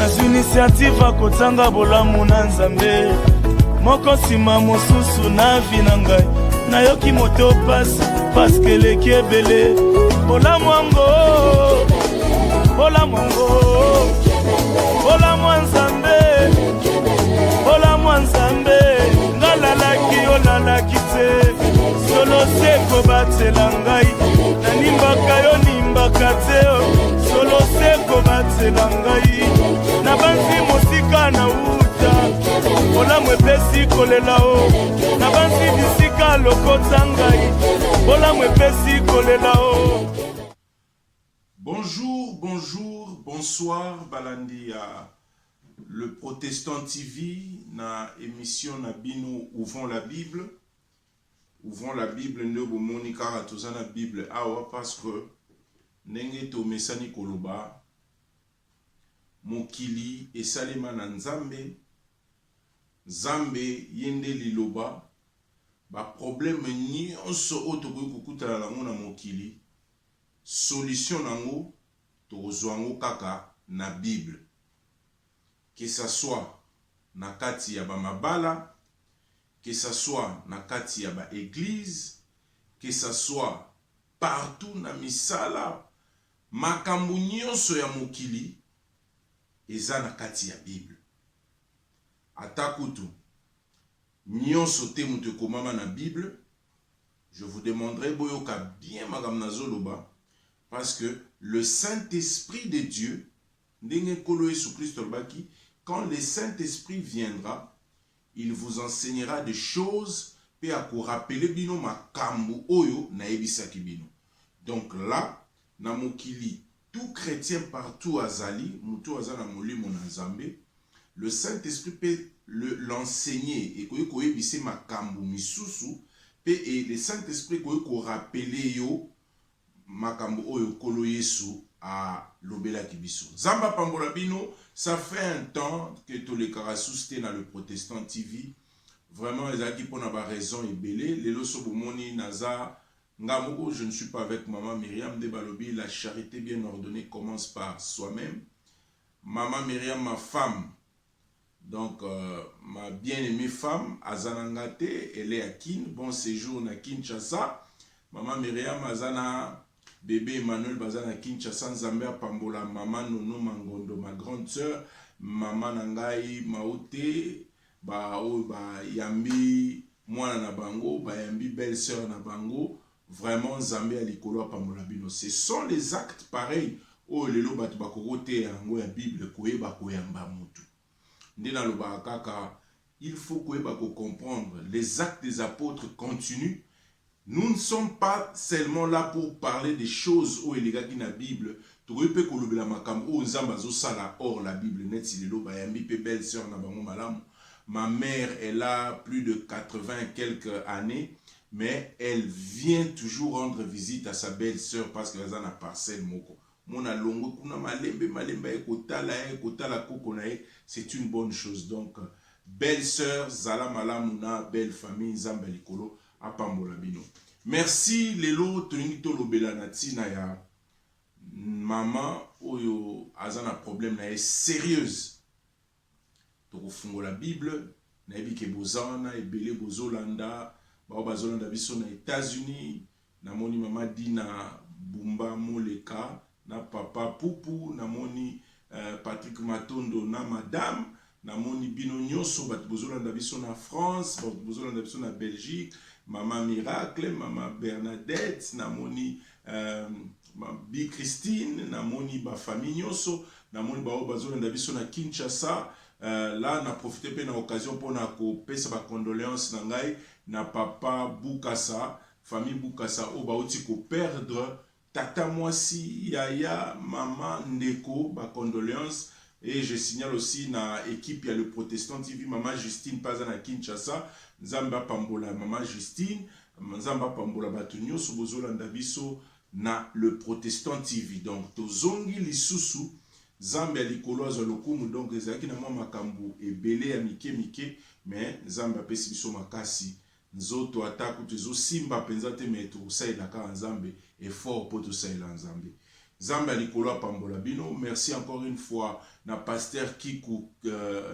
nazwi initiative akotanga bolamu na nzambe moko nsima mosusu na vi na ngai nayoki moto pasi paske eleki ebele bolamu yango bolamu yango bolamu ya nzambe bolamu ya nzambe ngalalaki olalaki te solo se kobatela ngai nanimbaka yo nimbaka te solo se kobatela ngai nabanzi mosika na uta bolamu epesi kolela o nabanzi bisika lokota ngai bolamu epesi kolela o. Bonjour, bonjour, bonsoir, balandi ya le Protestant TV na émission na bino Ouvrons la Bible. Ouvrons la Bible nde bomoni kaka toza na Bible awa parce que ndenge tomesani koloba mokili esalema na nzambe nzambe yende liloba ba problème nyonso oyo tokoki kokutana nango na mokili solution nango tokozwa yango kaka na Bible, que ça soit na kati ya ba mabala, que ça soit na kati ya ba église, que ça soit partout na misala, makambo nyonso ya mokili eza na kati ya Bible. Atakutu nyonso te mutu komama na Bible, je vous demanderai boyoka bien magam nazoloba parce que le Saint-Esprit de Dieu, quand le Saint-Esprit viendra, il vous enseignera des choses pe ako rappeler bino makambo oyo na ebisaki bino. Donc là, na mokili, tout chrétien partout azali, mutu azana molimo na nzambe, le Saint-Esprit peut l'enseigner et ko ebise makambo misusu pe et le Saint-Esprit ko rappeler yo makambo oyo kolo Yesu a lobela kibiso. Zamba pambola bino, ça fait un temps que tous les karasouste dans le Protestant TV. Vraiment, les aki pona ba raison et belé. Lelo sobomoni naza ngamoko, je ne suis pas avec maman Myriam de Balobi. La charité bien ordonnée commence par soi-même. Maman Myriam, ma femme, donc ma bien-aimée femme, Azanangate, elle est à Kin. Bon séjour na Kinshasa. Maman Myriam, Azana bébé Emmanuel Bazana Kinshasa Nzambe Pambola, maman Nono Mangondo, ma grande sœur, maman Nangai Maote, yambi mwana na bango, yambi belle sœur na bango, vraiment Nzambe alikolo Pambola bino. Ce sont les actes pareils oh lelo batu bakorote yango ya Bible koyeba koyamba mutu. Ndena lo bakaka, il faut koyeba ko comprendre les actes des apôtres continuent. Nous ne sommes pas seulement là pour parler des choses où il y a dans la Bible. Or la Bible net si belle sœur na bango malamu. Ma mère elle a plus de 80 quelques années, mais elle vient toujours rendre visite à sa belle sœur parce qu'elle a une parcelle moko. Mona longo kuna malembe ekotala koko na ye, c'est une bonne chose. Donc belle sœur zala malamu na belle famille Nzambe likolo apambola bino. Merci lelo tolingi tolobela na tina ya maman oyo azana problème na sérieuse. Tokofungola la Bible na ebike bozana ebele bozolanda bazolanda biso na États-Unis na moni mama Dina Bumba Moleka na papa Pupu na moni Patrick Matondo na madame na moni bino nyonso bat bozolanda biso na France bozolanda biso na Belgique. Maman Miracle, Maman Bernadette, Namoni Bi Christine, Namoni ba famille nyonso, Namoni ba obazo na biso na Kinshasa. Là na profité pe na occasion pour na ko pesa ba condoléances na ngai na papa Bukasa, famille Bukasa oba oti ko perdre tata mwasi yaya maman Ndeko ba condoléances. Et je signale aussi na équipe ya le Protestant TV maman Justine Paza na Kinshasa. Nzamba Pambola maman Justine, Nzamba Pambola Batunyo Sobozolanda biso na le Protestant TV. Donc tozongi lisusu Zambia likolo azolokumu donc ezaki na mwa makambu ebele ya mike mais Zambia pesi biso makasi nzoto ataku tezo simba penza te mais to saila ka Nzambe effort pour to saila Nzambe. Zamba likolo pambola bino. Merci encore une fois na pasteur Kikou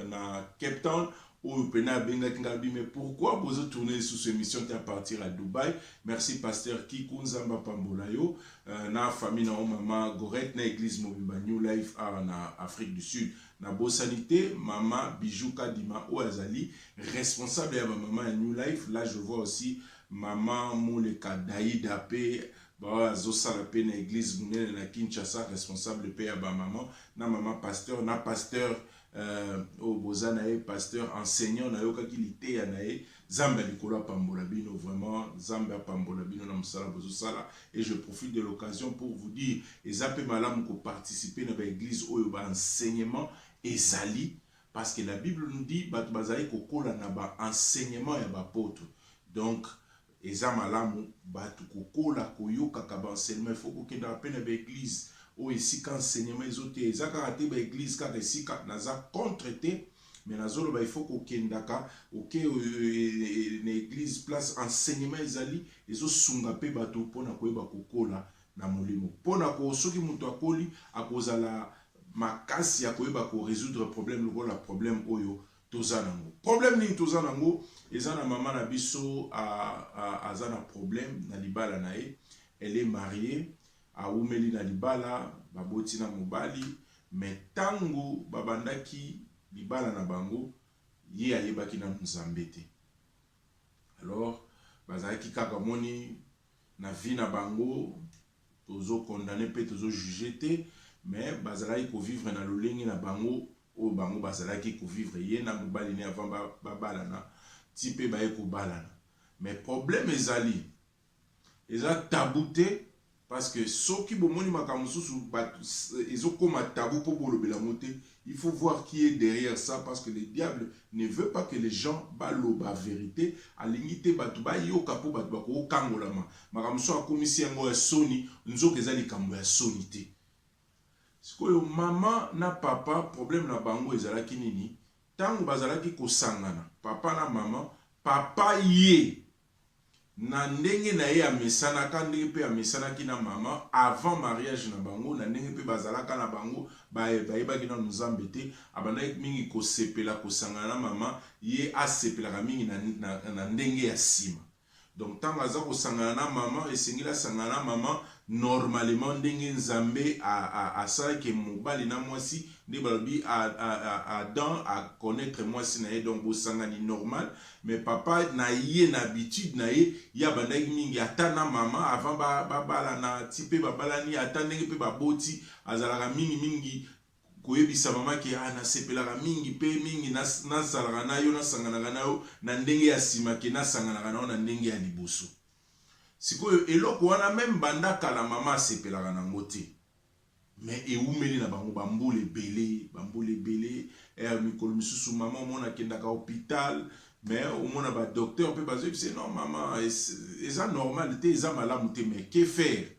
na Cape Town. Mais pourquoi vous tournez sous cette émission à partir à Dubaï? Merci pasteur Kikou Nzamba Pambolayo, na famille na maman Gorette na église Mobimba New Life na Afrique du Sud. Na Bosanité, maman Bijou Kadima Oazali, responsable de maman New Life. Là je vois aussi maman Mouleka Daïda P. Zosala P na église Munene na Kinshasa, responsable de maman. Na maman pasteur, na pasteur au Bozanae, pasteur, enseignant, na yoka kilite ya nae, Zamba Likola Pambolabino, vraiment, Zamba Pambolabino, na msala bozosala, et je profite de l'occasion pour vous dire, et zappe malam ko participer dans l'église ou ba enseignement et zali, parce que la Bible nous dit, bat bazali ko kola na ba enseignement ya ba pote. Donc, eza malamu, bat ko kola ko yoka ka ba enseignement, il faut ko kenda peine ba église. Ou ici quand enseignement ezote ezaka raté ba église ka ici ka naza contreté mais nazolo ba il faut ko kendaka OK na église place enseignement ezali ezo sunga pe bato pona koyeba kokola na molimo pona ko soki muto akoli akozala makasi ya koyeba ko résoudre problème lokola problème oyo tozanango problème ni tozanango ezana mama na biso azana problème na libala na ye, elle est mariée aumeli na libala baboti na mobali mais tango babandaki libala na bango ye ayebaki na Nzambe te. Alors bazalaki kaka moni na vie na bango tozo condamner pe tozo juger te mais bazalaki ko vivre na lolenge na bango o bango bazalaki ko vivre ye na mobali ne avant babala na type ba ko balana mais problème ezali eza tabouté. Parce que ceux qui bomoni makamususu ezokoma tabou pour bolobela moté, il faut voir qui est derrière ça parce que le diable ne veut pas que les gens baloba vérité alingite batu ba yoka po batu ba ko kangolama makamusu akomisi yango ya soni nzoka ezali kambo ya sonité. Sikoyo mama na papa problème na bango ezalaki nini tango bazalaki kosangana papa na mama papa ye na ndenge na ye amesana ka ndenge pe amesana ki na mama avant mariage na bango na ndenge pe bazalaka na bango bayebaki na Nzambe te abandaki mingi kosepela kosangana na mama ye asepelaka mingi na ndenge ya sima. Donc tant aza kosangana na mama esengeli asangana na mama normalement ndenge Nzambe asalaki mobali na mwasi nde balobi Adam a connaître mwasi na ye donc bosangani normal mais papa na ye na habitude na ye ya bandaki mingi ata na mama avant babala na type babalani ata ndenge pe baboti azalaka mingi koyebisa mama ki nasepelaka mingi pe mingi nasalaka na yo nasanganaka na yo na ndenge ya sima ke nasanganaka na yo na ndenge ya liboso. Sikoyo eloko wana même banda kala mama asepelaka nango te mais eumeli na bango bambule belé mikolo misusu mama omona kendaka hôpital mais omona ba docteur pe bazoyebisa non mama eza normal te eza malamu te mais que faire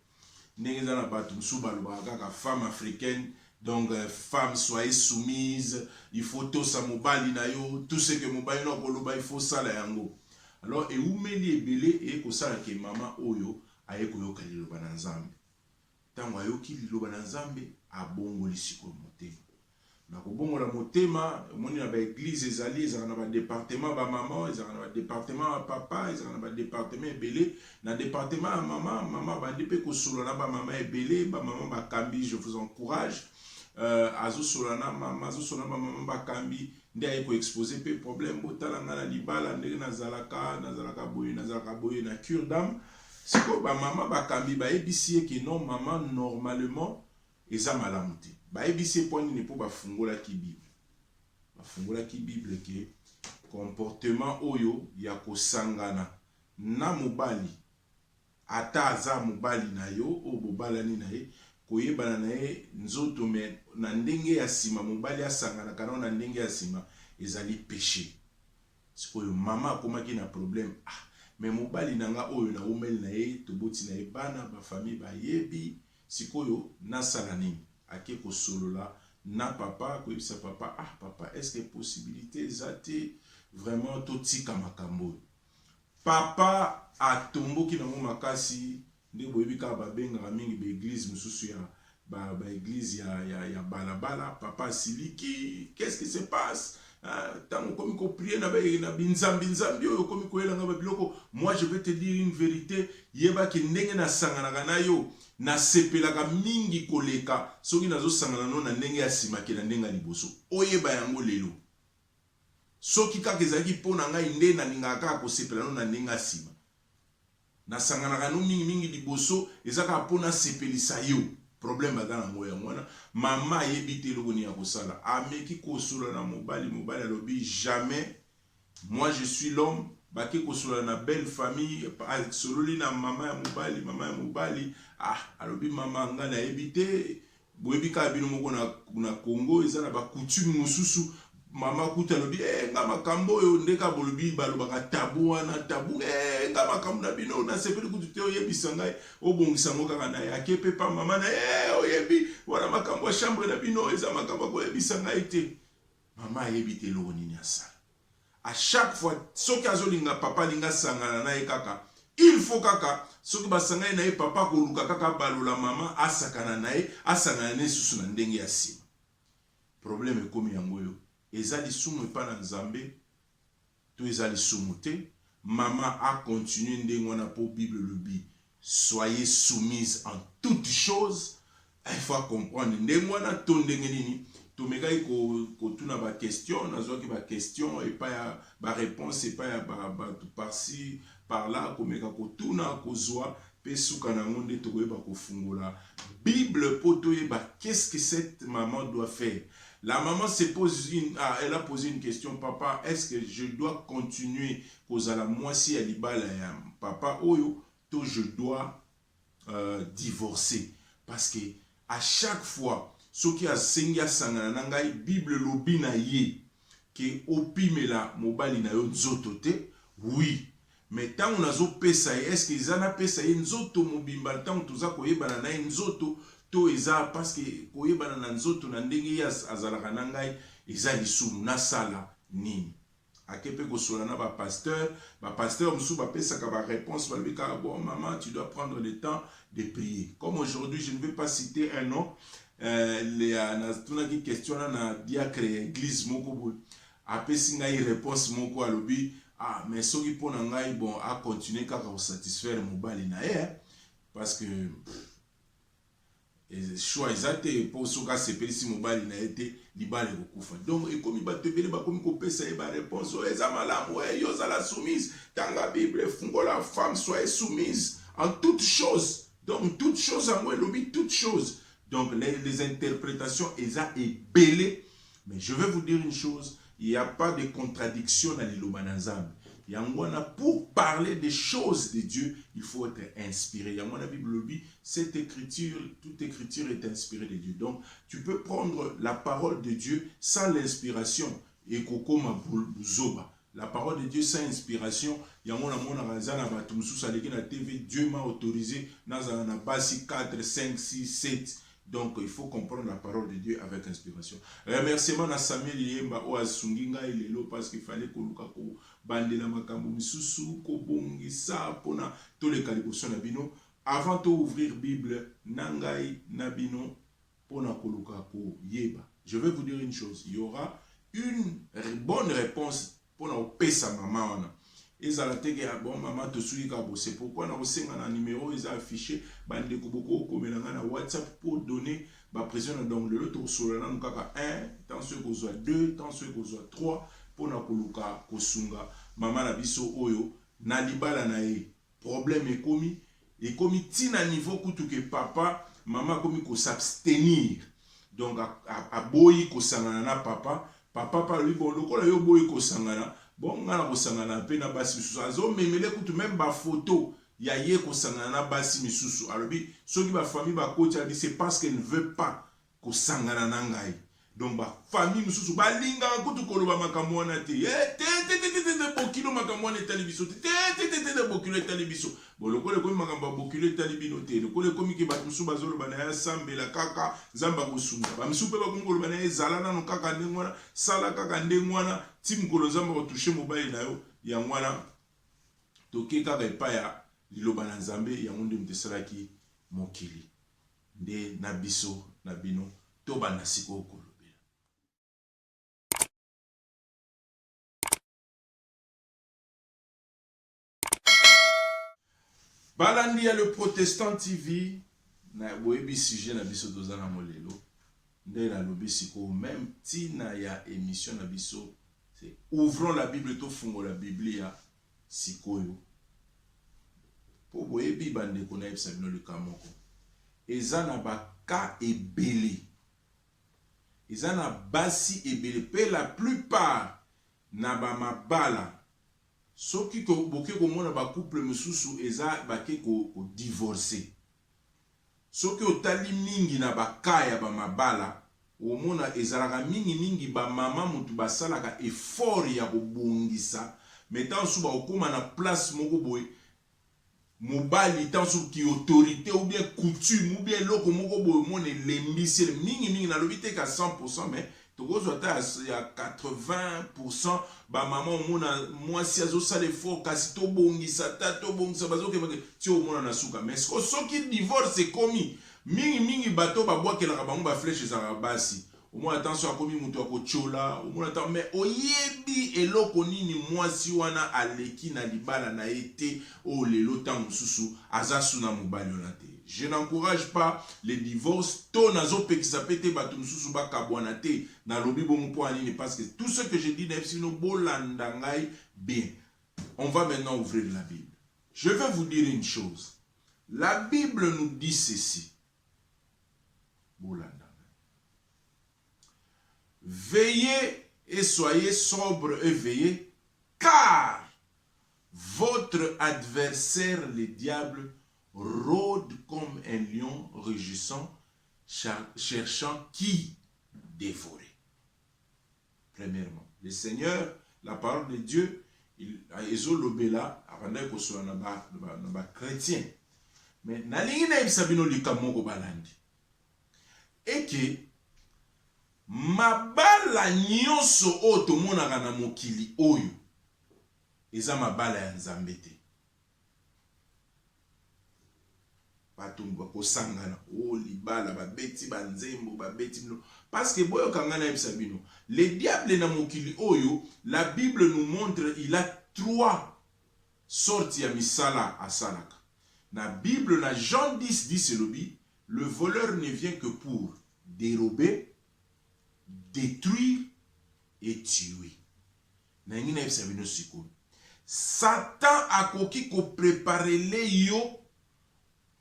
ndenge eza na bato mosusu balobaka kaka femme africaine. Donc, femme, soyez soumise, il faut tout ça, mobali na yo, tout ce que mobali na koloba, il faut ça la yango. Alors, et où meli ebele et ko sala ke mama oyo aye ko yoka liloba na Nzambe. Tango ayoki liloba na Nzambe abongoli siko motema. Na ko bongola motema, moni na ba église ezali, ezala na ba département ba maman, ezala na ba département ba papa, ezala na ba département ebele, na département ya mama bandi pe ko solo na ba mama ebele, ba mama ba kambi, je vous encourage. Azo solana mama bakambi nde aye ko exposer pe problème botala ngala libala ndenge nazalaka boye na cure d'âme siko ba mama bakambi ba ebisi ke non mama normalement eza malamu te ba ebisi point ni po bafungola ki bible ke comportement oyo ya kosangana na mobali ata aza mobali na yo o bobalani na ye koyebana na ye nzoto me na ndenge ya sima mobali asangana kana na ndenge ya sima ezali péché. Sikoyo mama akomaki na problème mais mobali nanga oyo na umeli na ye toboti na ye bana ba famille bayebi sikoyo nasala nini ake kosolola na papa koyebisa papa papa est-ce que possibilité ezate vraiment totika makambo papa atomboki nango makasi nde boyebi kaka babengaka mingi baeglise mosusu église ya balabala, papa siliki, qu'est-ce qui se passe? Moi je vais te dire une vérité, yeba ki ndenge na sangana na yo na sepelaka mingi koleka soki nazo sangana no na ndenge ya sima ke na ndenge liboso oyeba yango lelo soki kaka ezalaki mpona ngai nde nalingaka kaka kosepela no na ndenge ya sima na sangana no mingi liboso ezaka mpona sepelisa yo problème baza nango yango wana mama ayebi te eloko nini ya kosala ameki kosola na mobali alobi jamais moi je suis l'homme baki kosola na belle famille sololi na mama ya mobali alobi mama nga nayebi te boyebi kaka bino moko na Congo eza na bakoutume mosusu mama kuta alobi nga makambo oyo ndeka bolobi balobaka tabu wana tabu nga makambo na bino nasepeli kutu te oyebisa ngai obongisa ngo kaka na ye akepe pa mama na oyebi wana makambo ya chambre na bino eza makambo ya koyebisa ngai te mama ayebi te eloko nini asala à chaque fois soki azolinga papa linga sangana na ye kaka il faut kaka soki basangani na ye papa koluka kaka balola mama asakana na ye asangana na ye susu na ndenge ya nsima problème ekomi yango oyo eza lisumu epa na nzambe to eza lisumu te mama a continué ndenge wana po bible lobi soyez soumise en toutes choses il faut comprendre ndenge wana to ndenge nini tomekaki kotuna bakestion nazwaki bakestion epa ya baréponse epa ya bato parci parla komeka kotuna kozwa mpe suka nango nde tokoyeba kofungola bible po toyeba qu'est-ce que cette maman doit faire. La maman se pose elle a posé une question, papa, est-ce que je dois continuer kozala mwasi ya libala ya papa oyo to je dois divorcer parce que à chaque fois soki asengi asangana na ngai bible lobi na ye ke opimela mobali na yo nzoto te oui mais tango nazopesa ye est-ce que eza napesa ye nzoto mobimba tango toza koyebana na ye nzoto to eza parce que koyebana na nzoto na ndenge ye azalaka na ngai eza lisumu nasala nini akepe kosola na bapasteur mosusu bapesaka baréponse balobi kaka bon maman tu dois prendre le temps de prier comme aujourd'hui je ne vais pas citer un nom natunaki question na diacre ya église moko boye apesi ngai réponse moko alobi mais soki mpona ngai bon a continuer kaka kosatisfaire mobali na ye parce que choix eza te mpo soki asepelisi mobali na ye te libala ekokufa donc ekomi bato ebele bakomi kopesa ye baréponse oyo eza malamu yo ozala soumise tanga bible fungola femme soyez soumise en toute chose donc toute chose yango elobi toute chose. Donc les interprétations eza ebele mais je vais vous dire une chose, il n'y a pas de contradiction dans l'Iloba Nzambe. Pour parler des choses de Dieu, il faut être inspiré. La Bible dit, cette écriture, toute écriture est inspirée de Dieu. Donc, tu peux prendre la parole de Dieu sans l'inspiration. Et kokoma zoba. La parole de Dieu sans inspiration, Dieu m'a autorisé dans un basi 4, 5, 6, 7. Donc, il faut comprendre la parole de Dieu avec inspiration. Remerciement à Samuel Yemba ou à Sunginga et Lelo parce qu'il fallait que nous bandela makambo misusu ko bongisa pona tous les calibration nabino avant de ouvrir Bible nangai nabino pona koluka ko yeba. Je vais vous dire une chose, il y aura une bonne réponse pona opesa maman wana. Ezalate ya bon maman to suika bo c'est pourquoi na osenga na numéro ils affiché bande ko boko komelanga na WhatsApp pour donner ba président donc le to solana nkaka 1 tant ceux ko soit 2 tant ceux ko soit 3 pour na koluka kosunga maman na biso oyo na libala na e problème ekomi tina niveau kutu ke papa maman komi ko s'abstenir donc a boyi ko sangana na papa pa lui bon lokola yo boyi ko sangana bon ngana ko sangana pe na basi misusu azo memele kutu même ba photo ya ye ko sangana na basi misusu alobi soki ba famille ba kocha dit c'est parce qu'elle ne veut pas ko sangana na ngai donc ba famille misusu ba linga kutu ko loba makambo wana te bokilo makambo wana talibiso te bokilo talibiso bon lokole ko makambo bokilo talibino te lokole ko miki ba musu bazolo bana ya sambela kaka zamba kosunga ba musu pe ba kongolo bana ezala nano kaka ndengwana sala kaka ndengwana tim kolo zamba ko toucher mobile na yo ya ngwana toke kaka epa ya liloba na nzambe ya ngonde mtesalaki mokili nde na biso na bino tobanda sikoyo kolobela. Balandi ya le Protestant TV na boyebi sujet na biso toza na molelo nde na lobi sikoyo même tina ya émission na biso c'est ouvrons la Bible to fungo la Biblia sikoyo po boyebi bandeko na yebisa bino lika moko eza na baka ebele eza na basi ebele pe la plupart na bamabala soki boke komona bacouple mosusu eza bake kodivorce soki otali mingi na baka ya bamabala omona ezalaka mingi bamama mutu basalaka effort ya kobongisa metan su bakokoma na place moko boye mobali tansu ki autorité ou bien coutume ou bien loko moko boye mona elembisi mingi nalobi te ka 100% mais tokozwa ata ya 80% bamama omona mwasi azosala effort kasi tobongisa bazokemake ti omona na suka mais soki divorce ekomi mingi bato babwakelaka bango baflèche ezalaka basi omona attention akomi mutu akochola omona ta mais oyebi eloko nini mwasi wana aleki na libala na ye te oyo lelo ntango mosusu aza suna mobali wana te. Je n'encourage pas les divorces to nazopekisa pe te bato mosusu bakabwana te na lobi bongo mpo anini parce que tout ce que je dis na bino bolanda ngai bien. On va maintenant ouvrir la Bible. Je vais vous dire une chose. La Bible nous dit ceci. Bolanda. Veillez et soyez sobres et veillez, car votre adversaire, le diable, rôde comme un lion rugissant, cherchant qui dévorer. Premièrement, le Seigneur, la parole de Dieu, il a ezolobela avant que soit na chrétien. Mais na lingi na ibisabino likamoko balandi. Et que mabala nyonso oyo tomonaka na mokili oyo eza mabala ya Nzambe te. Bato bakosangana o libala babeti banzembo babeti bino parce que boyo kangana yebisa bino le diable na mokili oyo la Bible nous montre il a 3 sortes ya misala asalaka. Na Bible na Jean 10 elobi le voleur ne vient que pour dérober, détruire et tuer. Nangina yebisa bino sikoyo Satan akoki ko préparer le yo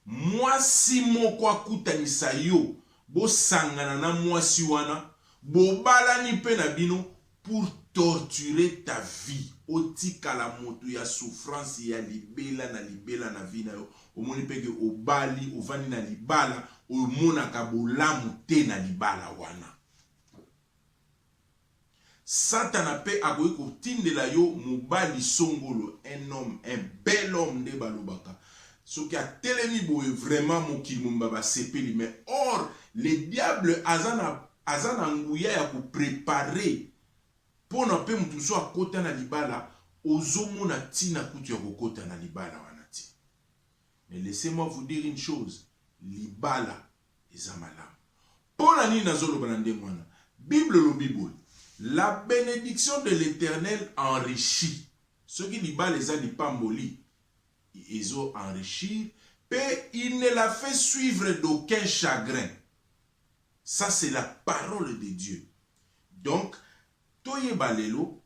mwasi moko akutanisa yo bosangana na mwasi wana bobalani pe na bino pour torturer ta vie otikala moto ya souffrance ya libela na vie na yo omoni peke obali ovani na libala omonaka bolamu te na libala wana. Satan pe akoki kotindela yo mobali songolo un homme, un bel homme de balobaka. Ce qui a telemi boye vraiment mokili mumba ba sepeli mais or le diable azana nguya ya ko préparer pour na pe mutu so akota na libala ozomona tina kutu ya kokota na libala wana ti. Mais laissez-moi vous dire une chose, libala ezamala. Pour la nini nazoloba na ndenge wana. Bible lobi boye. La bénédiction de l'Éternel enrichit. Ce qui libala eza lipamboli. Ils ont enrichi, et il ne l'a fait suivre d'aucun chagrin. Ça, c'est la parole de Dieu. Donc, toye balelo,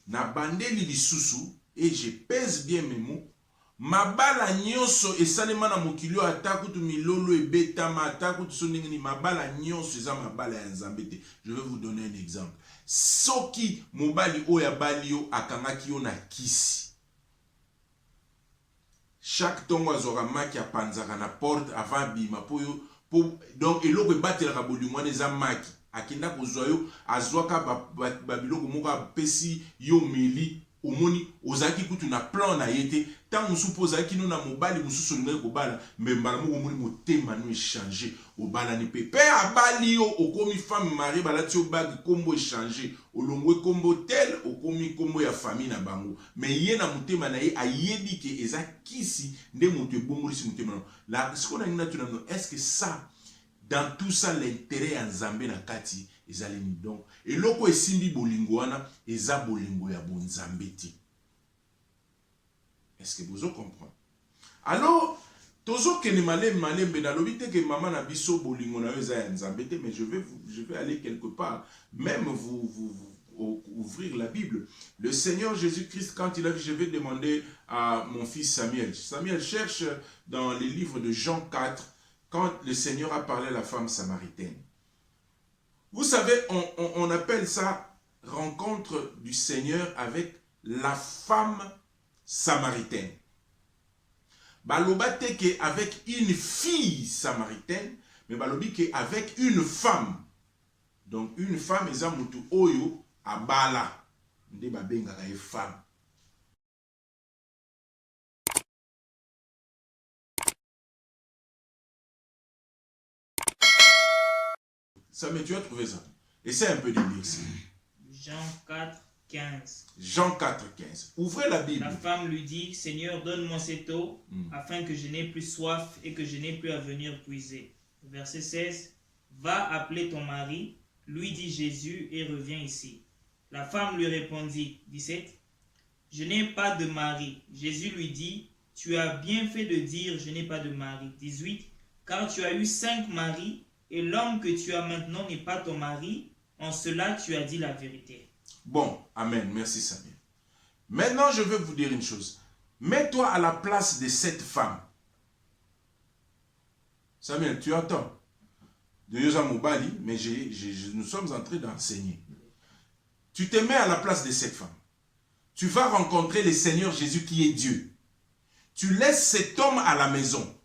na bandeli lisusu, et je pèse bien mes mots, mabala nyonso esalema na mokilio atakutu milolo ebetama atakutu soningini mabala nyonso eza mabala ya Nzambe te. Je vais vous donner un exemple. Soki mobali oya balio akangaki yo na kisi. Chaque tongo azora maki a panzaka na porte avant bima donc eloko ebatelaka bolingo eza maki akenda kozwa yo azwaka babiloko moko apesi yo meli omoni ozaki kutu na plan na yete tant musupo ozaki no na mobali mususu lingai kobala mbembala moko omoni motema no échanger obala ni pe abali yo okomi femme mari balati yo bagi kombo échanger olongwe kombo tel okomi kombo ya famille na bango mais ye na motema na ye ayebi ke eza kisi nde moto ebongolisi motema la siko na ngina tuna est-ce que ça dans tout ça l'intérêt en Nzambe na kati ezali ni donc eloko esimbi bolingo wana eza bolingo ya bonzambe ti. Est-ce que vous comprenez? Alors tozo kene malembe na lobi te ke maman na biso bolingo na eza ya Nzambe te, mais je vais aller quelque part, même vous ouvrir la Bible. Le Seigneur Jésus-Christ, quand il a dit, je vais demander à mon fils Samuel. Samuel cherche dans les livres de Jean 4, quand le Seigneur a parlé à la femme samaritaine. Vous savez, on appelle ça rencontre du Seigneur avec la femme samaritaine. Balobate ke avec une fille samaritaine, mais balobi ke avec une femme. Donc une femme eza mutu oyo abala nde babengaka ye femme. Ça, mais tu as trouvé ça. Essaie un peu de lire ça. Jean 4, 15. Jean 4, 15. Ouvrez la Bible. La femme lui dit, Seigneur, donne-moi cette eau, afin que je n'ai plus soif et que je n'ai plus à venir puiser. Verset 16. Va appeler ton mari, lui dit Jésus, et reviens ici. La femme lui répondit, 17. Je n'ai pas de mari. Jésus lui dit, tu as bien fait de dire, je n'ai pas de mari. 18. Car tu as eu 5 maris, et l'homme que tu as maintenant n'est pas ton mari. En cela, tu as dit la vérité. Bon, amen. Merci Samuel. Maintenant, je veux vous dire une chose. Mets-toi à la place de cette femme. Samuel, tu entends? De Yosa Moubali, mais nous sommes en train d'enseigner. Tu te mets à la place de cette femme. Tu vas rencontrer le Seigneur Jésus qui est Dieu. Tu laisses cet homme à la maison.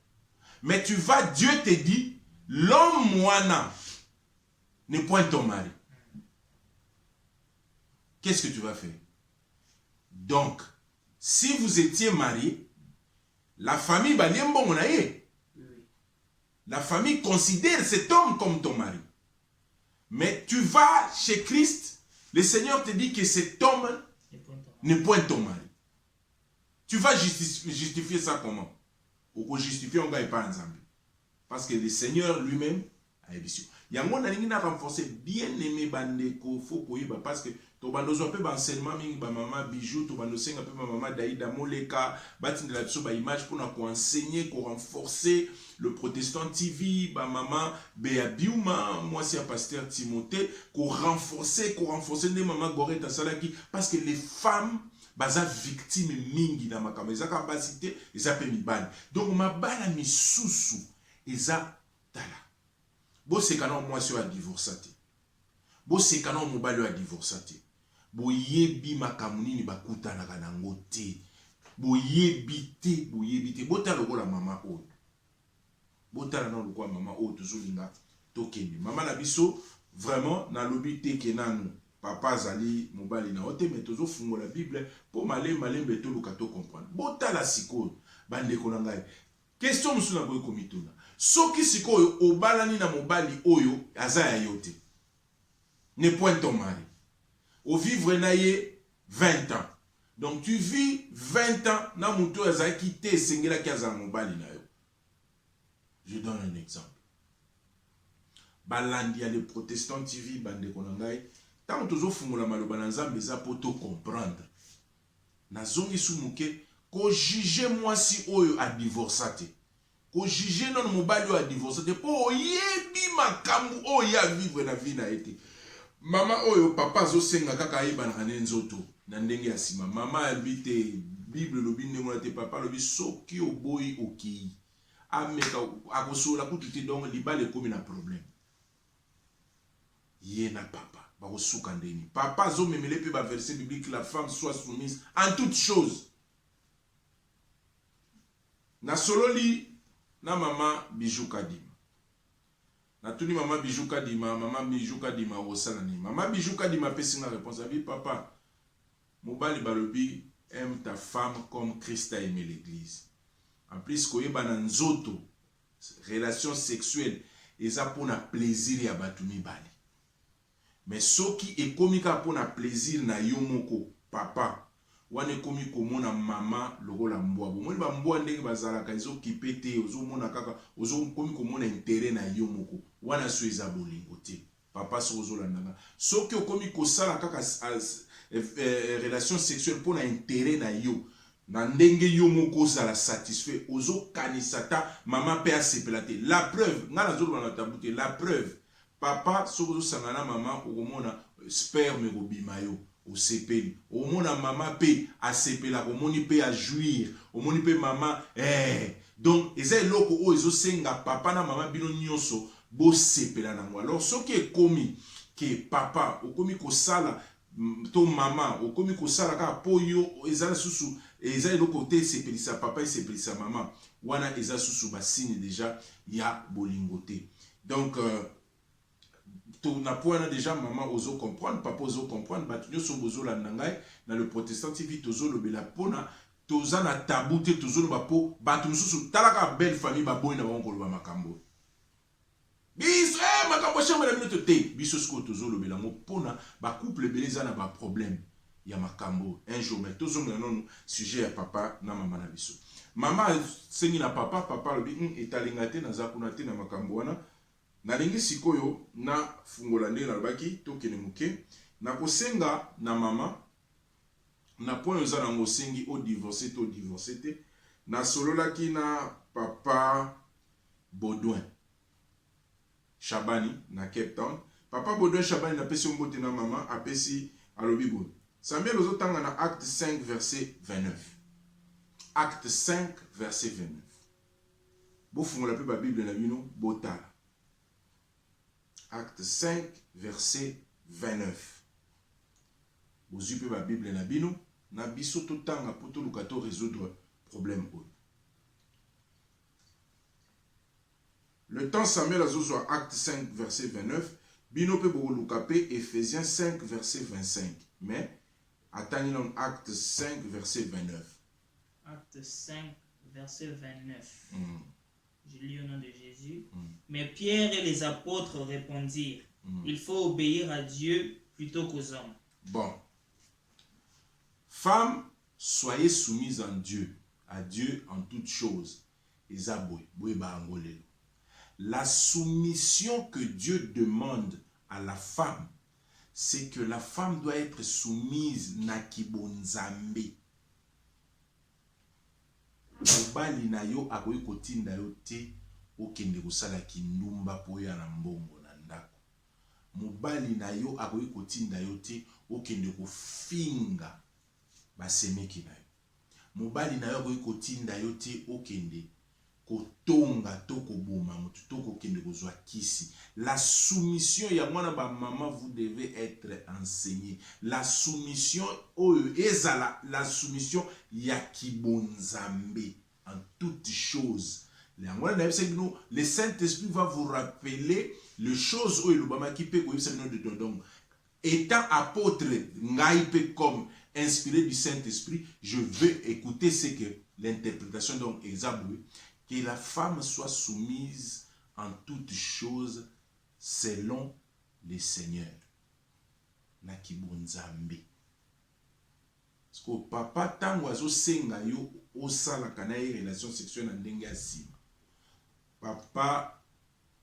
Mais tu vas, Dieu te dit, l'homme moana n'est point ton mari. Qu'est-ce que tu vas faire? Donc, si vous étiez marié, la famille la famille considère cet homme comme ton mari. Mais tu vas chez Christ, le Seigneur te dit que cet homme n'est point ton mari. Tu vas justifier ça comment? Ou justifier on gagne pas ensemble. Parce que le Seigneur lui-même a édition. Il y a un monde qui a renforcé bien aimé bandeko faut koyiba parce que to bandozo pe ba enseignement mingi ba maman bijou to bandozo senga pe ba maman Daïda Moleka batindela biso ba image pour na ko enseigner ko renforcer le protestant TV ba maman Bea Biuma moi c'est un pasteur Timothée ko renforcer ne maman Goreta Salaki parce que les femmes baza victime mingi na makama eza capacité eza pe mibali donc mabala misusu eza tala. Bo sekana mwasi wa divorcé. Bo sekana mobali wa divorcé. Bo yebi makamuni ni bakutana kana ngote. Bo yebi te. Bo ta lokola mama oyo. Bo ta na lokola mama oyo tozolinga tokende. Mama na biso vraiment na lobi te kenanu. Papa zali mobali na ote mais tozo fungo la Bible pour malembe to luka to comprendre. Bo ta la sikoyo bande ko ngai. Question musu na boy komituna. Soki sikoyo obalani na mobali oyo azaya yote. Ne point ton mari. Au vivre na ye 20 ans. Donc tu vis 20 ans na muto azaki te sengela ki azala mobali na yo. Je donne un exemple. Balandi ya les protestants TV bande konangai. Tant tozo fungola maloba na Nzambe za poto comprendre. Na zongi sumuke ko juger moi si oyo a divorcé. Ko juger non mobali a divorcé po yebi makambu oyo a vivre na vie na été. Mama oyo papa zo senga kaka yeba na nzoto na ndenge ya sima. Mama habite Bible lobi ndenge na te papa lobi soki oboyi oki. Ameka akosola kututi donc libale komi na problème. Yé na papa bakosuka ndeni. Papa zo memele pe ba verset biblique la femme soit soumise en toutes choses. Na sololi na mama Bijou Kadima. Na tuni mama Bijou Kadima, osala ni. Mama Bijou Kadima pesi na réponse à vie papa. Mobali balobi aime ta femme comme Christ a aimé l'église. En plus koyeba na nzoto relation sexuelle eza pona plaisir ya batu mibali. Mais soki ekomika pona plaisir na yo moko papa wane komi komona mama lokola mbwa bomoni ba mbwa ndenge bazalaka ezo kipete ozo mona kaka ozo komi komona intérêt na yo moko wana so eza bolingo te papa so ozo landanga soki okomi kosala kaka relation sexuelle pona intérêt na yo na ndenge yo moko ozala satisfait ozo kanisa ta mama pe asepela te la preuve nga nazoloba na tabu te la preuve papa soki ozosangana mama okomona sperme kobima yo osepeli omona mama pe asepela omoni pe a jouir omoni pe mama donc eza eloko oyo ezosenga papa na mama bino nyonso bosepela nango alors soki ekomi ke papa okomi kosala to mama okomi kosala kaka po yo eza susu eza eloko te esepelisa papa esepelisa mama wana eza susu basigne déjà ya bolingo te donc na point déjà maman ozo comprendre papa ozo comprendre batu nyonso bozolanda ngai na le protestantisme tozolobela pona toza na tabu te tozoloba po batu mosusu talaka belle famille baboyi na bango koloba makambo biso makambo chambre na bino te biso siko tozolobela ngo pona bacouple ebele eza na baproblème ya makambo un jour mais tozongela nonu sujet ya papa na mama na biso mama sengi na papa papa alobi etalinga te naza kuna te na makambo wana nalingi sikoyo na fungola ndenge nalobaki tokende moke na kosenga na mama na point oza nango osengi odivorce to divorce te nasololaki na papa Baudouin Chabani na Cape Town papa Baudouin Chabani napesi mbote na mama apesi alobi boye Samuel ozotanga na acte 5 verset 29 acte 5 verset 29 bofungola pe ba bible na bino botala acte 5 verset 29 bozwi pe ba bible na bino na biso totanga po toluka to résoudre problème oyo le temps Samuel azozwa acte 5 verset 29 bino pe boluka pe Ephésiens 5 verset 25 mais attendez non acte 5 verset 29 acte 5 verset 29 Je lis au nom de Jésus. Mais Pierre et les apôtres répondirent, il faut obéir à Dieu plutôt qu'aux hommes. Bon. Femmes, soyez soumises à Dieu en toutes choses. La soumission que Dieu demande à la femme, c'est que la femme doit être soumise na kibonzambe. Mobali na yo akoyi kotinda yo te okende kosala kindumba po ya na mbongo na ndako. Mobali na yo akoyi kotinda yo te okende kofinga basemeki na yo. Mobali na yo akoyi kotinda yo te okende kotonga to koboma mutu to kokende kozwa kisi. La soumission ya mwana ba maman, vous devez être enseigné. La soumission oyo ezala la soumission ya kibonzambe en toutes choses. Le Saint-Esprit va vous rappeler les choses oyo lobama ki pe ko yebisa de donc étant apôtre ngai pe comme inspiré du Saint-Esprit, je veux écouter ce que l'interprétation donc exaboué. Que la femme soit soumise en toutes choses selon le Seigneur. Na kibonzambe. Parce que papa tango azo senga yo osala kana relation sexuelle na ndenge asima. Papa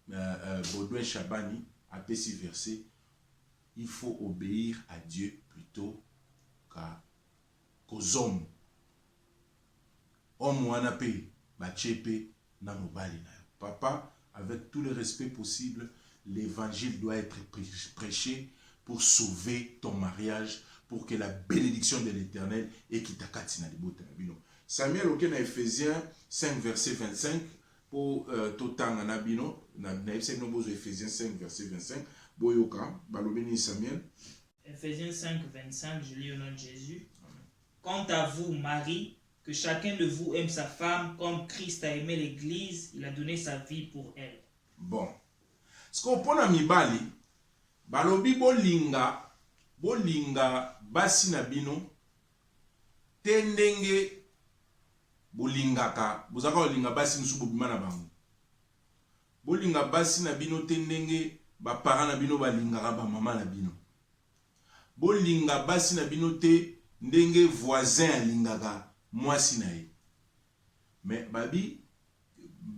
Baudouin Chabani a pesi verset, il faut obéir à Dieu plutôt qu'aux hommes. Homme wana pe bachepe na mobali na yo. Papa, avec tout le respect possible, l'évangile doit être prêché pour sauver ton mariage, pour que la bénédiction de l'Éternel et qui t'akati na libota na bino. Samuel oke na Ephésiens 5 verset 25 pour totanga na bino na Ephésiens 5 verset 25 boyoka balobeni Samuel. Ephésiens 5 25, je lis au nom de Jésus. Amen. Quant à vous, Marie, que chacun de vous aime sa femme comme Christ a aimé l'Église, il a donné sa vie pour elle. Bon. Ce qu'on pona mibali, balobi bolinga basi na bino, tendenge bolingaka, bozaka bolinga basi musu bobima na bango. Bolinga basi na bino tendenge ba parents na bino balingaka ba mama na bino. Bolinga basi na bino te ndenge voisin alingaka mwasi na ye. Mais babi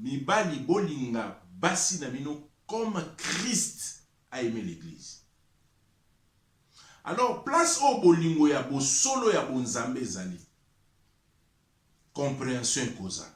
mibali bolinga basi na bino comme Christ a aimé l'église. Alors place au bolingo ya bosolo ya bonzambe ezali compréhension koza.